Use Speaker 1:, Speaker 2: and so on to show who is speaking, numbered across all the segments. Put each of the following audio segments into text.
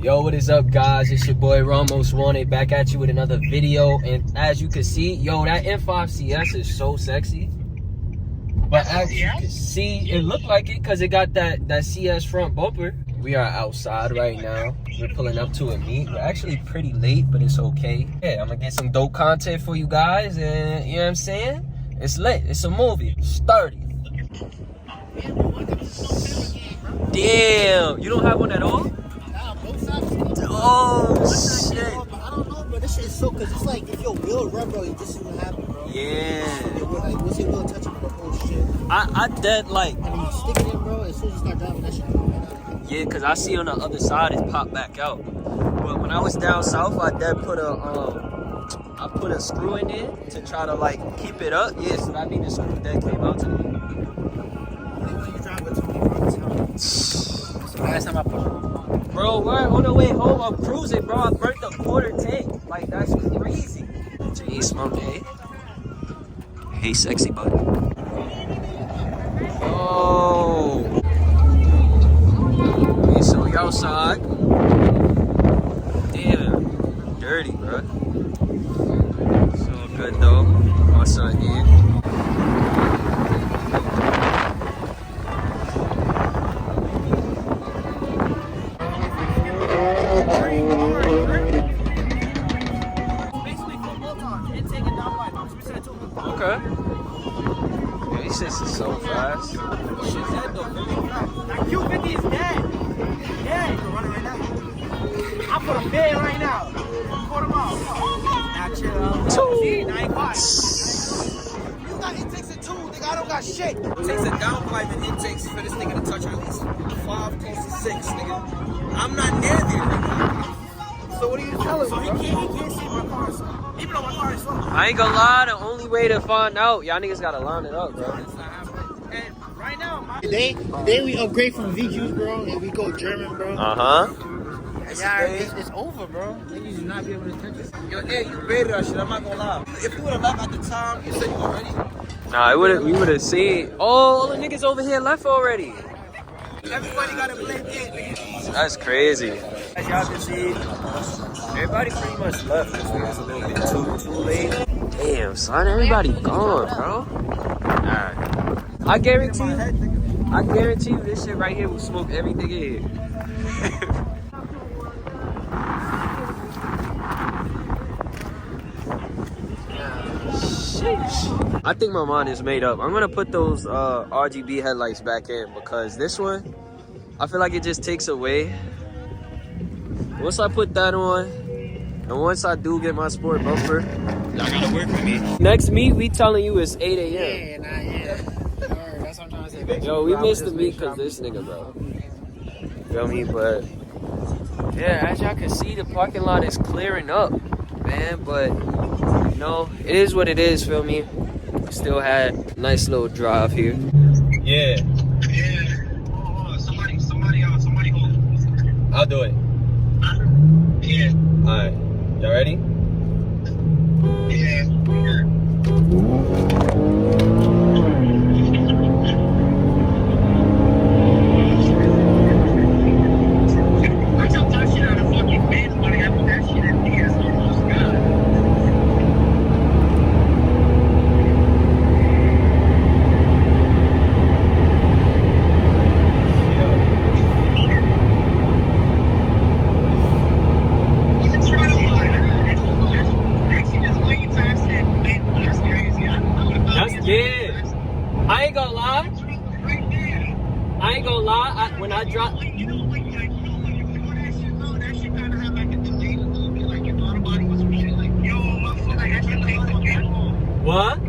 Speaker 1: Yo, what is up, guys? It's your boy Ronn.mostwanted, back at you with another video. And as you can see, yo, that M5 CS is so sexy. But as you can see, it looked like it because it got that CS front bumper. We are outside right now. We're pulling up to a meet. We're actually pretty late, but it's okay. Yeah, I'm gonna get some dope content for you guys, and you know what I'm saying? It's lit. It's a movie. It's 30. Damn, you don't have one at all? Oh shit!
Speaker 2: I don't know, bro. This shit is so, cause it's like if your wheel run, bro, you just even happen, bro.
Speaker 1: Yeah.
Speaker 2: Like, what's your wheel touching, bro? Oh shit.
Speaker 1: I dead like.
Speaker 2: And you stick it in, bro. As soon as you start driving, that shit go right out.
Speaker 1: Yeah, cause I see on the other side it's popped back out. But when I was down south, I dead put a a screw in there to try to like keep it up. Yeah, so that means the screw that came out to me.
Speaker 2: When you drive with 20 miles an hour. Last time I put it.
Speaker 1: Bro, we're on the way home. I'm cruising, bro. I burnt the quarter tank. Like, that's crazy. J Smoke, hey. Hey, sexy buddy. Oh. Okay, so we outside. Damn. Dirty, bro. It's all good, though. My son here. Okay. Yeah, these shits is so fast. Shit's dead though.
Speaker 3: That Q50 is dead. Dead. You can run it right now. I put a bed right now. Quarter mile. Now chill out. See, now ain't quiet. You got intakes at 2, nigga. I don't got shit. It takes a downpipe and intakes for this nigga to touch at least 5, close to 6, nigga. I'm not near there right now. So what are you telling me? So he can't see my car. Even though my car is slow.
Speaker 1: I ain't gonna lie, the only way to find out, y'all niggas gotta line it up, bro.
Speaker 3: And right now,
Speaker 2: Today we upgrade from VQs, bro, and we go German, bro.
Speaker 1: Uh-huh.
Speaker 2: It's over, bro. Niggas do not be able to touch it.
Speaker 3: yo, yeah, you baited that shit. I'm not gonna lie. If you would have left at the time, you said you were ready.
Speaker 1: Nah, we would have seen. Oh, all the niggas over here left already.
Speaker 3: Everybody got to blame it.
Speaker 1: That's crazy. As y'all can see, everybody pretty much left. This was a little bit too late. Damn, son, everybody gone, bro. Alright. I guarantee you this shit right here will smoke everything in here. Sheesh. I think my mind is made up. I'm gonna put those RGB headlights back in because this one, I feel like it just takes away. Once I put that on, and once I do get my sport bumper, y'all gotta work with me. Next meet, we telling you it's 8 a.m.
Speaker 2: Yeah. That's what I'm trying to say.
Speaker 1: Yo, we missed the meet because this nigga, bro. Feel me? But yeah, as y'all can see, the parking lot is clearing up, man. But you know, it is what it is. Feel me? Still had a nice little drive here. Yeah.
Speaker 3: Oh, somebody hold.
Speaker 1: I'll do it.
Speaker 3: Yeah.
Speaker 1: Alright. Y'all ready?
Speaker 3: Yeah.
Speaker 1: I ain't gonna lie. When I drop. What?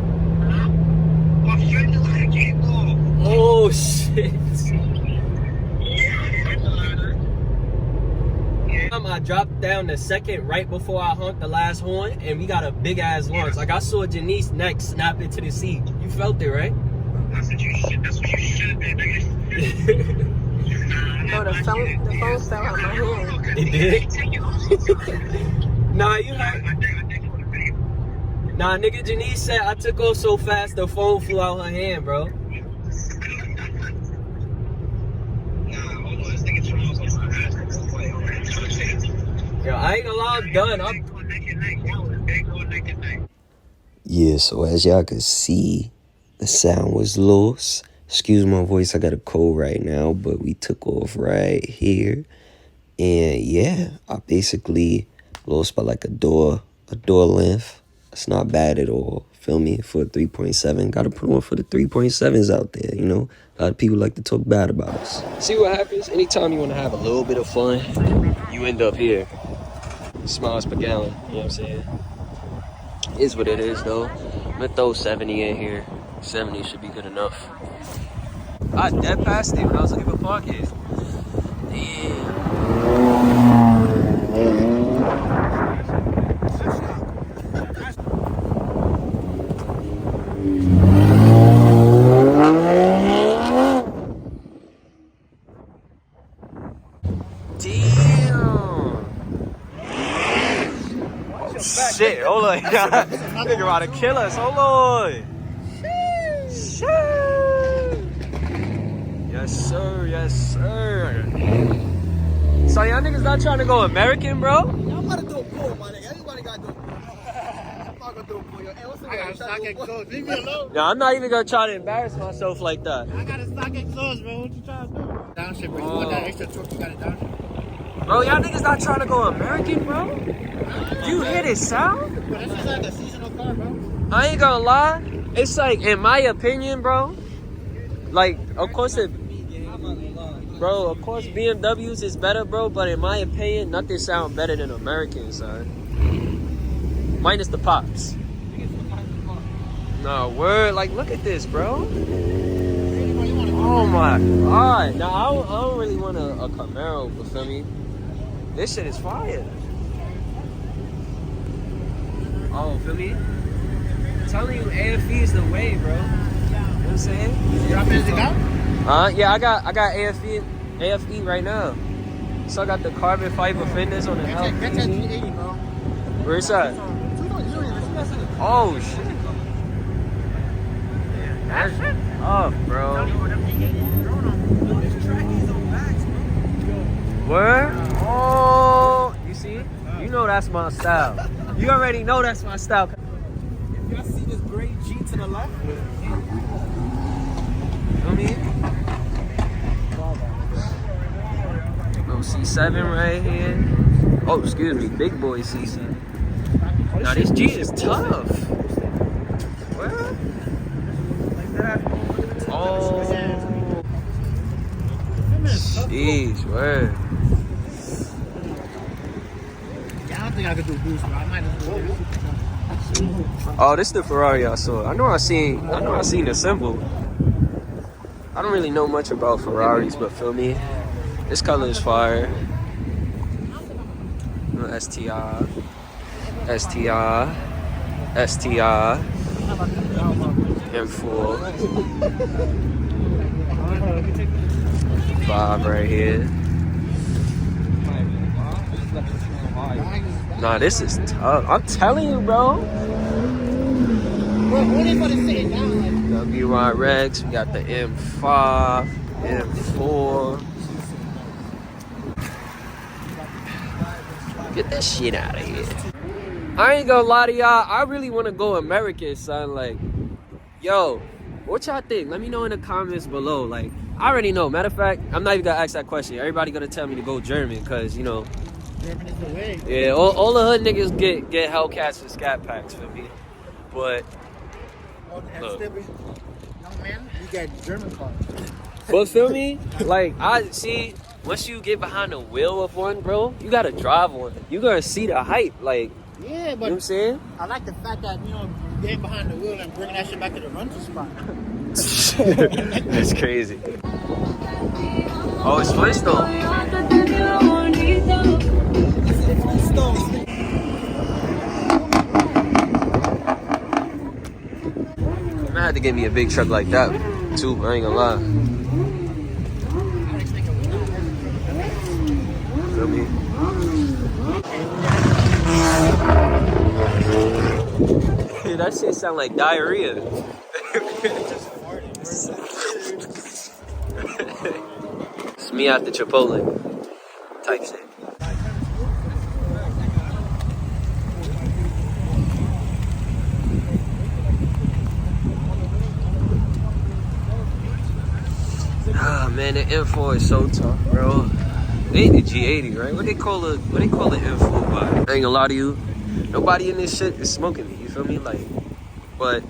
Speaker 1: Oh shit. I dropped down the second right before I honked the last horn, and we got a big ass launch. Like I saw Janice's neck snap into the seat. You felt it, right?
Speaker 3: That's what you should have been, nigga.
Speaker 4: Oh, the phone fell out my hand.
Speaker 1: It did? Nah, you heard. Nah, nigga, Janice said I took off so fast the phone flew out her hand, bro.
Speaker 5: Nah, hold on, this nigga Charles on my ass.
Speaker 1: Yo, I ain't gonna lie, I'm done.
Speaker 6: Yeah, so as y'all could see, the sound was loose. Excuse my voice, I got a cold right now, but we took off right here. And yeah, I basically lost by like a door length. It's not bad at all, feel me, for a 3.7. Gotta put on for the 3.7s out there, you know? A lot of people like to talk bad about us.
Speaker 1: See what happens? Anytime you wanna have a little bit of fun, you end up here. Smiles per gallon, you know what I'm saying? Is what it is though. I'm gonna throw 70 in here. 70 should be good enough. I dead passed it when I was looking for parking. Damn. Shit, hold on. Nigga about to kill us. Hold on. Yes, sir. Yes, sir. So y'all niggas not trying to go American, bro?
Speaker 3: Y'all about to do a pull, my nigga. Everybody got to do a pull. I'm not going to do a pull. Yo, hey, what's up? I got to stock it close. Leave me alone.
Speaker 1: No, I'm not even gonna try to embarrass myself like that.
Speaker 3: I got to stock it close, bro. What you trying to do? Downshift, bro. You want that extra torque, you got to downshift.
Speaker 1: Bro, y'all niggas not trying to go American, bro? You hear this sound?
Speaker 3: But this is like a seasonal car, bro.
Speaker 1: I ain't gonna lie. It's like, in my opinion, bro, like, of course BMWs is better, bro, but in my opinion, nothing sound better than Americans, son. Minus the pops. No, word, like, look at this, bro. Oh my god. Now, I don't really want a Camaro, but feel me? This shit is fire. Oh, feel me? I'm telling you, AFE is the way, bro. You know what I'm saying?
Speaker 3: You got finished out?
Speaker 1: Yeah, I got AFE right now. So I got the carbon fiber fenders on the
Speaker 3: That's that 380, bro.
Speaker 1: Where's that? Oh shit. That's up, bro. Where? Oh, you see? You know that's my style. You already know that's my style.
Speaker 3: If y'all see this gray G to the left,
Speaker 1: Feel me? Oh, C7 right here. Oh, excuse me, big boy C7. Now this G is tough. Where? Oh. Jeez, where?
Speaker 3: I don't think I could do boost, bro. I might just do it.
Speaker 1: Oh, this is the Ferrari I saw. I know I seen the symbol. I don't really know much about Ferraris, but feel me? This color is fire. STI. STI. STI. M4. 5 right here. Nah, this is tough. I'm telling you, bro.
Speaker 3: What is for the sitting down? Like,
Speaker 1: WY Rex, we got the M5, M4. Get that shit out of here. I ain't gonna lie to y'all, I really wanna go American, son. Like, yo, what y'all think? Let me know in the comments below. Like, I already know. Matter of fact, I'm not even gonna ask that question. Everybody gonna tell me to go German, cause you know.
Speaker 3: German is the way.
Speaker 1: Yeah, all the hood niggas get Hellcats and Scat Packs for me. But look.
Speaker 3: Young man, you get German car.
Speaker 1: But feel me? Like, I see, once you get behind the wheel of one, bro, you gotta drive one. You gonna see the hype, like,
Speaker 3: Yeah,
Speaker 1: you know what
Speaker 3: but
Speaker 1: I'm saying?
Speaker 3: I like the fact that, you know, getting behind the wheel and bringing that shit back to the rental spot.
Speaker 1: That's crazy. Oh, it's Flintstone. I had to get me a big truck like that, too, I ain't gonna lie. Feel me? That shit sound like diarrhea. It's me after Chipotle type shit. Ah man, the M4 is so tough, bro. They ain't the G80, right? What they call the M4 by? I ain't gonna lie to you. Nobody in this shit is smoking me, you feel me? Like, but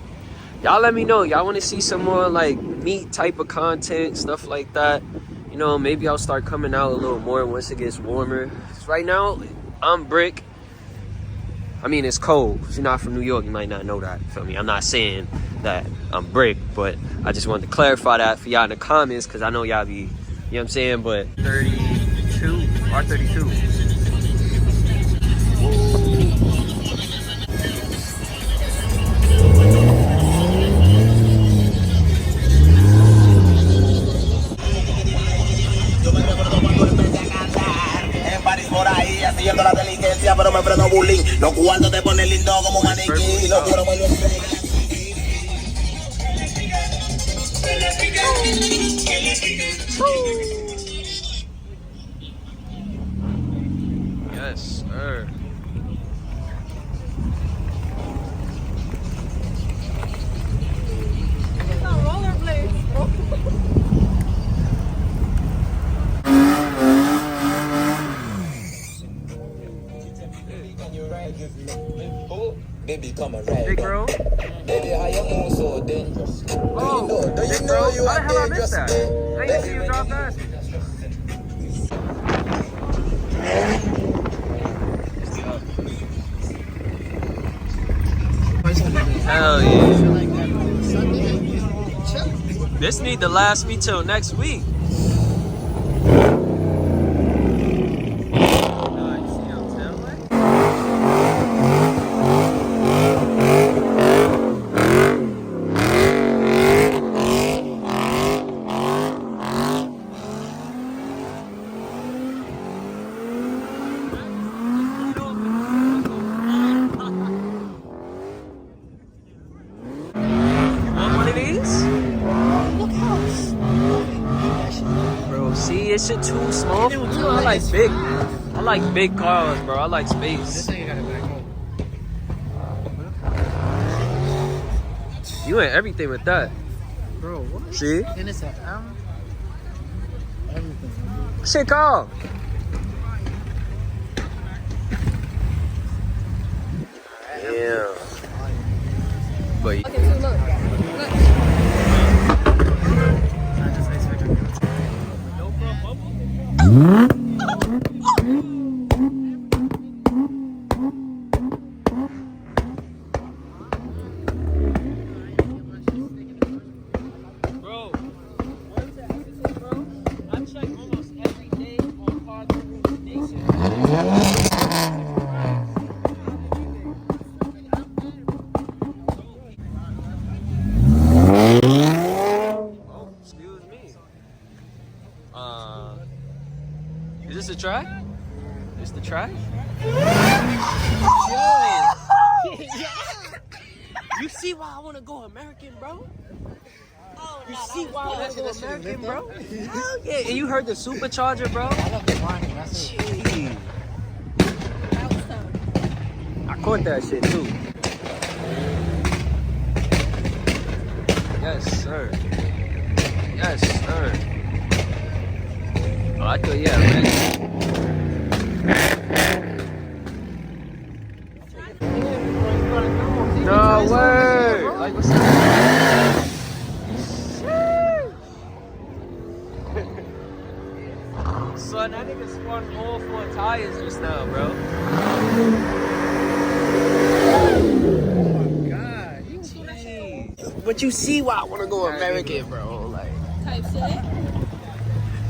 Speaker 1: y'all let me know. Y'all wanna see some more like meat type of content, stuff like that. You know, maybe I'll start coming out a little more once it gets warmer. Right now, I'm brick. I mean, it's cold. If you're not from New York, you might not know that. Feel me? I'm not saying that I'm brick, but I just wanted to clarify that for y'all in the comments because I know y'all be, you know what I'm saying? But 32, R32.
Speaker 7: Por ahí haciendo la diligencia, pero me prendo bullying. Los cuartos te ponen lindo como maniquí. Los cueros me lo
Speaker 1: Yes, sir.
Speaker 4: It's on rollerblades, bro.
Speaker 7: Baby, come and ride.
Speaker 1: Big bro.
Speaker 7: Baby, how you move so dangerous?
Speaker 1: Oh,
Speaker 7: Do you
Speaker 1: big
Speaker 7: know
Speaker 1: bro.
Speaker 7: you
Speaker 1: How the
Speaker 7: are
Speaker 1: hell I
Speaker 7: dangerous?
Speaker 1: missed that? I didn't see you drop that. Hell yeah. This need to last me till next week. See, it's shit too small for me. I like big cars, bro. I like space. You ain't everything with that.
Speaker 2: Bro, what?
Speaker 1: See?
Speaker 2: And it's an everything.
Speaker 1: Shit called. Yeah. But
Speaker 4: Okay, so look.
Speaker 1: Is this a track? Is the track? You see why I want to go American, bro? You see why I want to go American, bro? Hell yeah. And you heard the supercharger, bro?
Speaker 2: I love the warning. That's it.
Speaker 1: Jeez. I caught that shit too. Yes, sir. Yes, sir. Oh, I thought, yeah, man. No word. Like, what's up? Son, that nigga spun all 4 tires just now, bro.
Speaker 2: God, you
Speaker 1: Jeez. But you see why I want to go American, bro. Like,
Speaker 4: Type shit.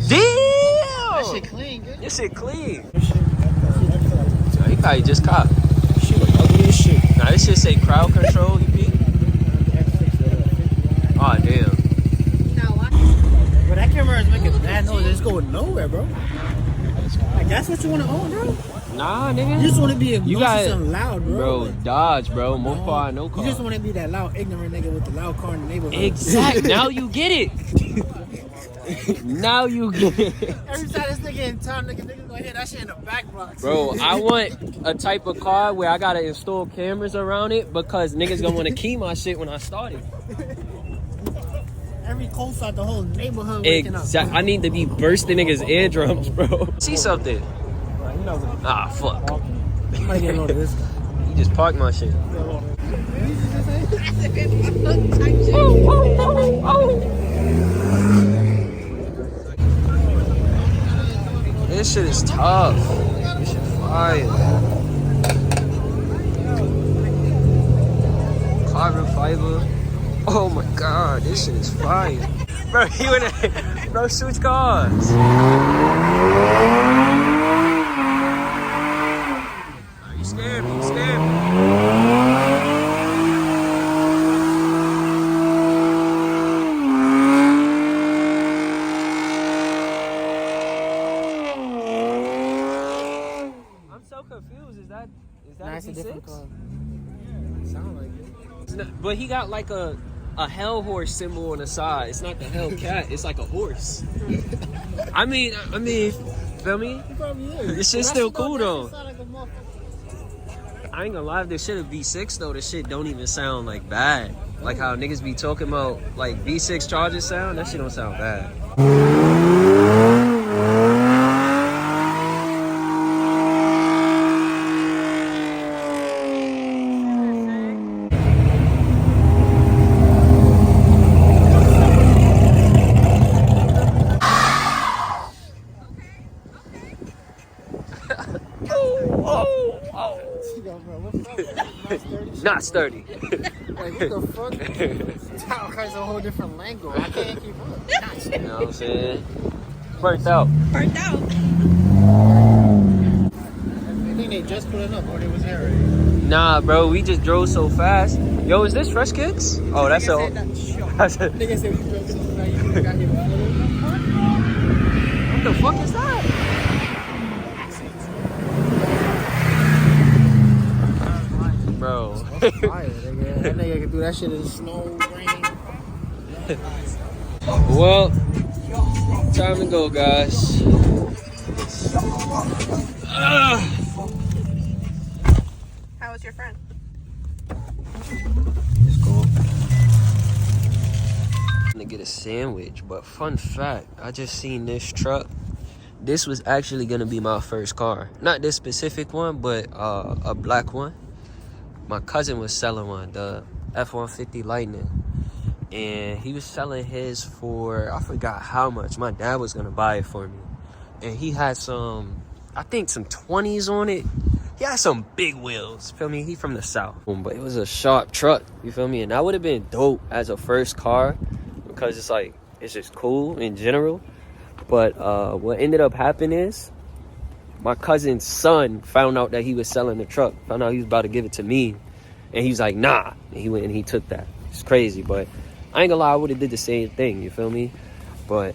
Speaker 1: damn!
Speaker 2: that shit clean, good.
Speaker 1: This shit clean. So he probably just caught.
Speaker 2: Shit look ugly as shit.
Speaker 1: Nah, this shit say crowd control, you peep? Oh, damn.
Speaker 4: Now what?
Speaker 2: Bro, that camera is making bad noise. It's going nowhere, bro. Like, that's what you want to own, bro?
Speaker 1: Nah, nigga.
Speaker 2: You just want to be
Speaker 1: You got
Speaker 2: something loud, bro.
Speaker 1: Bro,
Speaker 2: Like,
Speaker 1: Dodge, bro. More car, no car.
Speaker 2: You just want to be that loud, ignorant nigga with the loud car in the neighborhood.
Speaker 1: Exactly. Now you get it. Now you get it.
Speaker 2: Every time this nigga in town, niggas gonna hit that shit in the back box.
Speaker 1: Bro, I want a type of car where I gotta install cameras around it because niggas gonna want to key my shit when I start it.
Speaker 2: Every co-side, the whole neighborhood waking up.
Speaker 1: Exactly. I need to be bursting niggas' eardrums, bro. See something. Ah, fuck.
Speaker 2: I might get a load of this guy.
Speaker 1: You just parked my shit. This shit is tough. This shit fire. Carbon fiber. Oh my god, this shit is fire. Bro, you in a bro switch cars. You scared me, you scared me. I'm so confused. Is that
Speaker 2: That's
Speaker 1: a
Speaker 2: a different
Speaker 1: V6?
Speaker 2: car. Sound like it.
Speaker 1: It's not, but he got like a hell horse symbol on the side. It's not the Hellcat. It's like a horse. I mean, feel me? This shit's still cool though. I ain't gonna lie, if this shit a V6 though, this shit don't even sound like bad. Like how niggas be talking about like V6 Charger sound, that shit don't sound bad. Not sturdy.
Speaker 2: Like, what the fuck? Town car's a whole different language. I can't keep up.
Speaker 1: You know what I'm saying? Burnt out.
Speaker 4: Burnt out.
Speaker 2: I think they just put it up or they was there already.
Speaker 1: Nah, bro, we just drove so fast. Yo, is this Fresh Kicks? Oh, that's a.
Speaker 2: Nigga said we drove so fast, you got here.
Speaker 1: What the fuck is that? Bro.
Speaker 2: Fire, nigga. That nigga can do that shit in snow, rain.
Speaker 1: Well, time to go, guys.
Speaker 4: How was your friend?
Speaker 1: It's cool. I'm gonna get a sandwich, but fun fact, I just seen this truck. This was actually gonna be my first car. Not this specific one, but a black one. My cousin was selling one, the F-150 Lightning. And he was selling his for, I forgot how much. My dad was gonna buy it for me. And he had some, I think some 20s on it. He had some big wheels, feel me? He from the South. But it was a sharp truck, you feel me? And that would have been dope as a first car because it's like, it's just cool in general. But what ended up happening is my cousin's son found out that he was selling the truck, found out he was about to give it to me. And he was like, nah. And he went and he took that. It's crazy, but I ain't gonna lie, I would have did the same thing, you feel me? But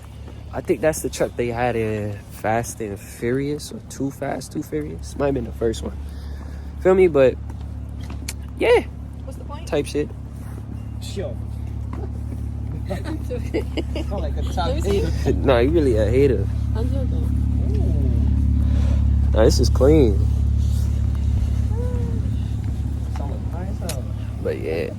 Speaker 1: I think that's the truck they had in Fast and Furious, or Too Fast, Too Furious. Might have been the first one. Feel me? But yeah.
Speaker 4: What's the point?
Speaker 1: Type shit.
Speaker 2: Sure.
Speaker 3: Like a top eight.
Speaker 1: Nah, you really a hater.
Speaker 4: I'm joking.
Speaker 1: Nah, this is clean. But yeah.